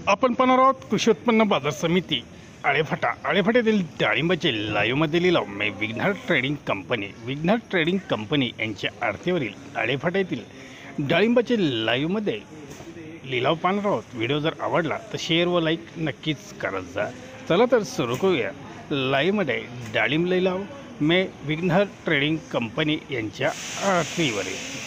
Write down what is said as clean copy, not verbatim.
आपण पाहणार आहोत कृषी उत्पन्न बाजार समिती आळेफाट्यातील डाळिंबाचे लाईव्हमध्ये लिलाव विघ्नर ट्रेडिंग कंपनी यांच्या आरतीवरील आळेफाट्यातील डाळिंबाचे लाईव्हमध्ये लिलाव पाहणार आहोत। व्हिडिओ जर आवडला तर शेअर व लाईक नक्कीच करत जा। चला तर सुरू करूया। लाईव्हमध्ये डाळिंब लिलाव विघ्नर ट्रेडिंग कंपनी यांच्या आरतीवरील